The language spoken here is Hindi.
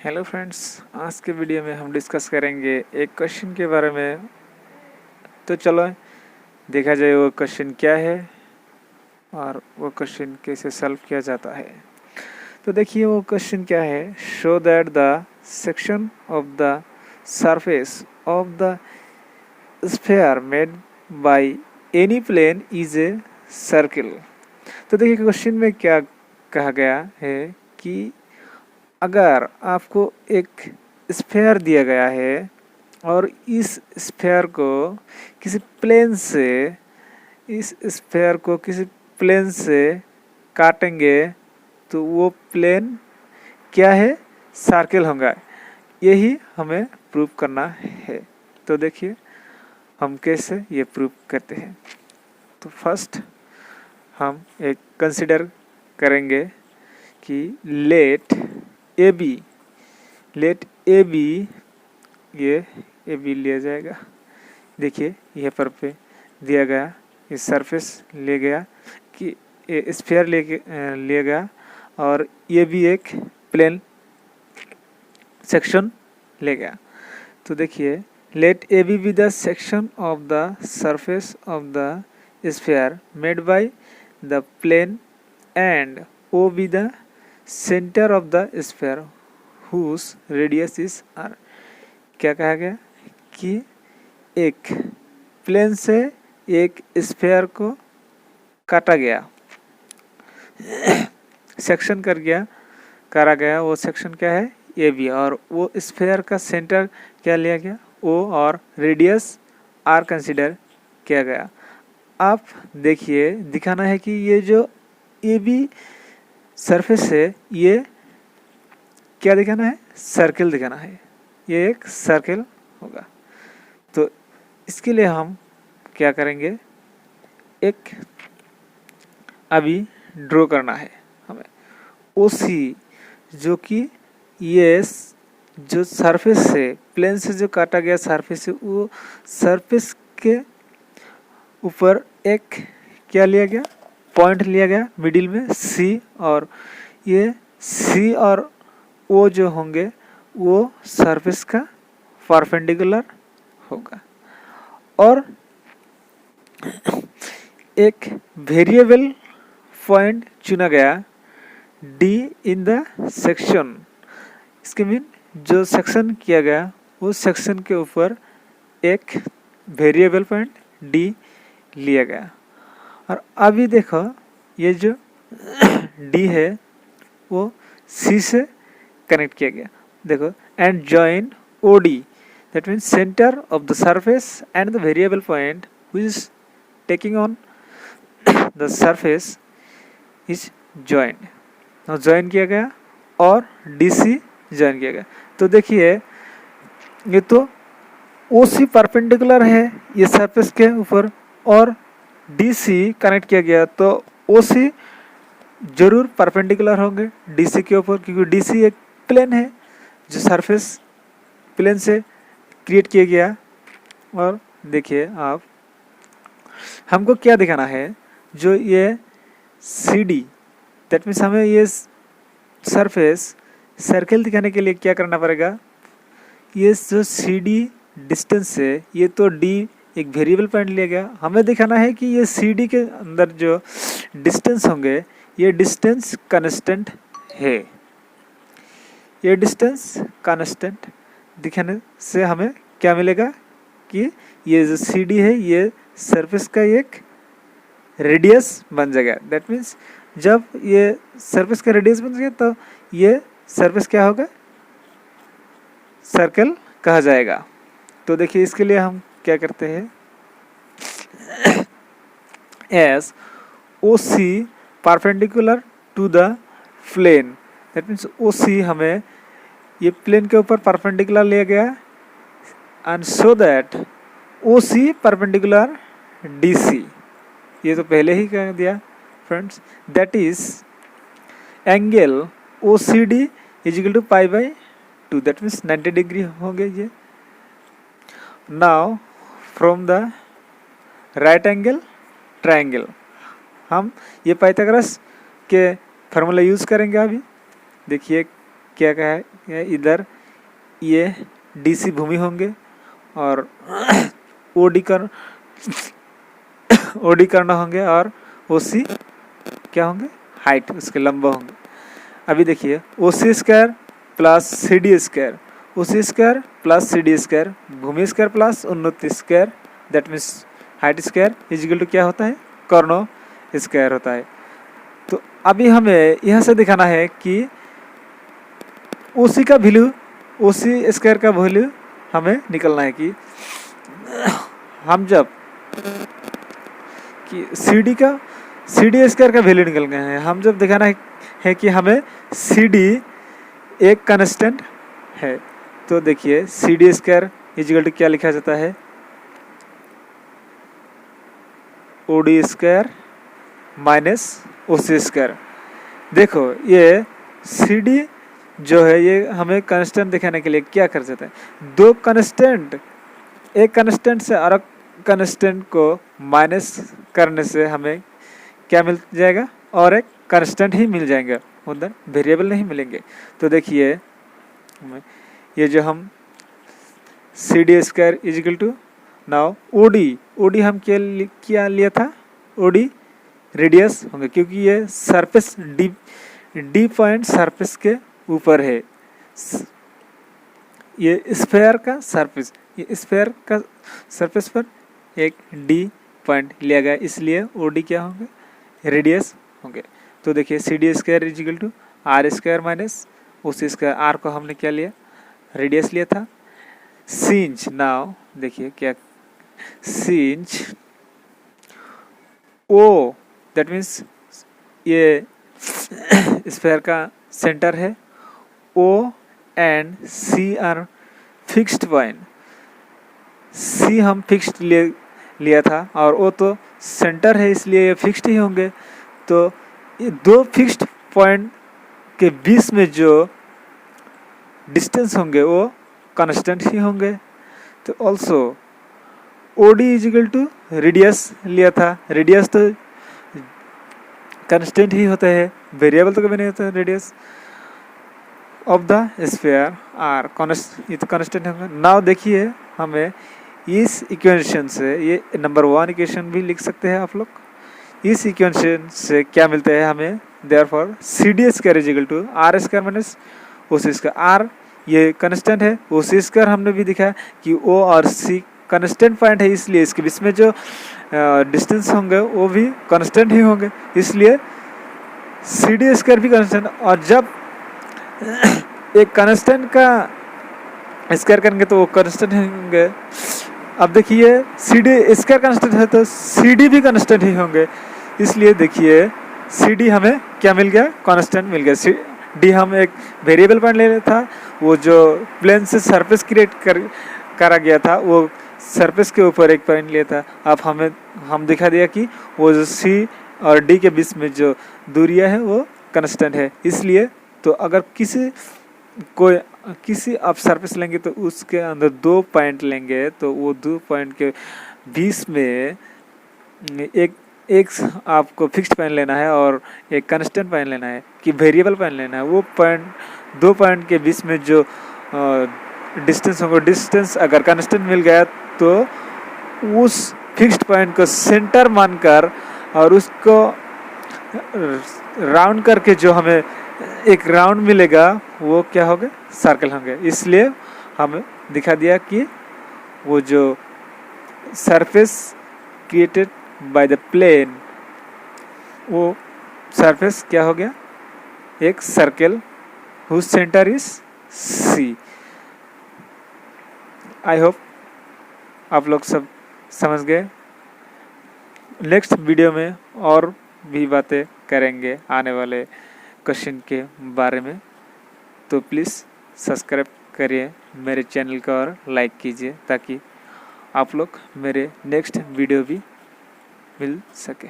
हेलो फ्रेंड्स, आज के वीडियो में हम डिस्कस करेंगे एक क्वेश्चन के बारे में। तो चलो देखा जाए वो क्वेश्चन क्या है और वो क्वेश्चन कैसे सॉल्व किया जाता है। तो देखिए वो क्वेश्चन क्या है। Show that the section of the surface of the sphere made by any plane is a circle. तो देखिए क्वेश्चन में क्या कहा गया है कि अगर आपको एक स्फीयर दिया गया है और इस स्फीयर को किसी प्लेन से काटेंगे तो वो प्लेन क्या है, सर्किल होगा। यही हमें प्रूव करना है। तो देखिए हम कैसे ये प्रूव करते हैं। तो फर्स्ट हम एक कंसिडर करेंगे कि लेट ए बी ये ए बी लिया जाएगा। देखिए यहाँ पर पे दिया गया ये सरफेस ले गया कि स्फीयर लिया गया और ये भी एक प्लेन सेक्शन ले गया। तो देखिए let A B the section of the surface of the sphere made by the plane and O be the centre of the sphere whose radius is R. क्या कहा गया कि एक प्लेन से एक स्फीयर को काटा गया, सेक्शन करा गया। वो सेक्शन क्या है, ए बी, और वो स्फीयर का सेंटर क्या लिया गया, ओ, और रेडियस आर कंसिडर किया गया। आप देखिए दिखाना है कि ये जो ए बी सरफेस है ये क्या दिखाना है, सर्किल दिखाना है। ये एक सर्किल होगा। तो इसके लिए हम क्या करेंगे, एक अभी ड्रॉ करना है हमें ओ सी, जो कि ये जो सरफेस से प्लेन से जो काटा गया सरफेस है वो सरफेस के ऊपर एक क्या लिया गया, पॉइंट लिया गया मिडिल में सी, और ये सी और ओ जो होंगे वो सरफेस का परपेंडिकुलर होगा। और एक वेरिएबल पॉइंट चुना गया डी इन द सेक्शन। इसके मीन जो सेक्शन किया गया वो सेक्शन के ऊपर एक वेरिएबल पॉइंट डी लिया गया। और अभी देखो ये जो डी है वो सी से कनेक्ट किया गया। देखो and join O D, that means center of the surface and the variable point which is taking on the surface is joined। now join किया गया और DC join किया गया। तो देखिए ये तो OC परपेंडिकुलर है ये सरफेस के ऊपर और DC कनेक्ट किया गया, तो OC जरूर परपेंडिकुलर होंगे DC के ऊपर, क्योंकि DC एक प्लेन है जो सरफेस प्लेन से क्रिएट किया गया। और देखिए आप हमको क्या दिखाना है, जो ये सी डी, दैट मीन्स हमें ये सरफेस सर्किल दिखाने के लिए क्या करना पड़ेगा, ये जो सी डी डिस्टेंस है ये तो डी एक वेरिएबल पॉइंट लिया गया। हमें दिखाना है कि ये सी डी के अंदर जो डिस्टेंस होंगे ये डिस्टेंस कांस्टेंट है। ये डिस्टेंस कांस्टेंट दिखाने से हमें क्या मिलेगा कि ये जो सी डी है ये सरफेस का एक रेडियस बन जाएगा। दैट मीन्स जब ये सरफेस का रेडियस बन जाएगा तो ये सरफेस क्या होगा, सर्कल कहा जाएगा। तो देखिए इसके लिए हम क्या करते हैं, as O C perpendicular to the plane, that means O C हमें ये प्लेन के ऊपर परपेंडिकुलर लिया गया and so that O C perpendicular D C, ये तो पहले ही कह दिया friends. That is angle O C D is equal to pi by 2, that means 90 degree होंगे ये। Now from the right angle triangle हम ये पाइथागोरस के फार्मूला यूज़ करेंगे। अभी देखिए क्या है, इधर ये DC भूमि होंगे और OD करना होंगे और OC क्या होंगे, हाइट उसके लंबा होंगे। अभी देखिए OC square plus CD square, OC square plus CD square, भूमि स्क्वायर प्लस उन्नति square, that means height square is equal to क्या होता है, कर्ण स्क्वायर होता है। तो अभी हमें यहाँ से दिखाना है कि OC का वैल्यू, OC स्क्वायर का वैल्यू हमें निकलना है कि हम जब कि CD स्क्वायर का वैल्यू निकल गए हैं, हम जब दिखाना है कि हमें CD एक कांस्टेंट है। तो देखिए CD स्क्वायर इजिकल टू क्या लिखा जाता है, OD square minus OC square. देखो ये CD जो है ये हमें कांस्टेंट दिखाने के लिए क्या कर जाता है, दो कांस्टेंट, एक कांस्टेंट से और कांस्टेंट को माइनस करने से हमें क्या मिल जाएगा, और एक कांस्टेंट ही मिल जाएगा, उधर वेरिएबल नहीं मिलेंगे। तो देखिए ये जो हम CD square is equal to now OD हम क्या लिया था, OD रेडियस होंगे क्योंकि ये सरफेस D पॉइंट सरफेस के ऊपर है, ये स्फेयर का सरफेस, ये स्फेयर का सरफेस पर एक D पॉइंट लिया गया, इसलिए OD क्या होंगे, रेडियस होंगे। तो देखिए CD square is equal to R square minus OC square, R को हमने क्या लिया, रेडियस लिया था। सिंच नाउ देखिए क्या, सिंच O दैट मीन्स ये स्फेयर का सेंटर है, O and C are fixed point, C हम फिक्स्ड लिया था और O तो सेंटर है इसलिए ये फिक्स्ड ही होंगे। तो ये दो फिक्स्ड पॉइंट के बीच में जो डिस्टेंस होंगे वो कांस्टेंट ही होंगे। तो also OD is equal to radius लिया था, रेडियस तो कांस्टेंट ही होता है, वेरिएबल तो कभी नहीं होता है radius of the sphere R, ये तो कांस्टेंट होगा। नाउ देखिए हमें इस इक्वेशन से, ये नंबर 1 इक्वेशन भी लिख सकते हैं आप लोग, इस इक्वेशन से क्या मिलता है हमें, therefore CD square is equal to R square minus OC square. R ये कांस्टेंट है, OC स्क्वायर हमने भी दिखा कि O और C कांस्टेंट पॉइंट है, इसलिए इसके बीच में जो डिस्टेंस होंगे वो भी कांस्टेंट ही होंगे, इसलिए CD स्क्वायर भी कांस्टेंट। और जब एक कांस्टेंट का स्क्वायर करेंगे तो वो कांस्टेंट होंगे। अब देखिए CD स्क्वायर कांस्टेंट है तो CD भी कांस्टेंट ही होंगे, इसलिए देखिए CD हमें क्या मिल गया, कांस्टेंट मिल गया। D हम एक वेरिएबल पॉइंट ले था, वो जो प्लेन से सरफेस क्रिएट करा गया था वो सरफेस के ऊपर एक पॉइंट लिया था। अब हम दिखा दिया कि वो जो C और D के बीच में जो दूरियां है वो कांस्टेंट है, इसलिए तो अगर किसी आप सरफेस लेंगे तो उसके अंदर 2 पॉइंट लेंगे तो वो 2 पॉइंट के बीच में एक आपको फिक्स्ड पॉइंट लेना है और एक कांस्टेंट पॉइंट लेना है कि वेरिएबल पॉइंट लेना है। वो पॉइंट 2 पॉइंट के बीच में जो डिस्टेंस होगा, डिस्टेंस अगर कांस्टेंट मिल गया तो उस फिक्स्ड पॉइंट को सेंटर मानकर और उसको राउंड करके जो हमें एक राउंड मिलेगा वो क्या होगा, सर्कल होंगे। इसलिए हमें दिखा दिया कि वो जो surface created by the plane, वो सरफेस क्या हो गया, एक circle whose centre is C। I hope आप लोग सब समझ गए। नेक्स्ट वीडियो में और भी बातें करेंगे आने वाले क्वेश्चन के बारे में, तो प्लीज़ सब्सक्राइब करिए मेरे चैनल को और लाइक कीजिए ताकि आप लोग मेरे नेक्स्ट वीडियो भी मिल सके।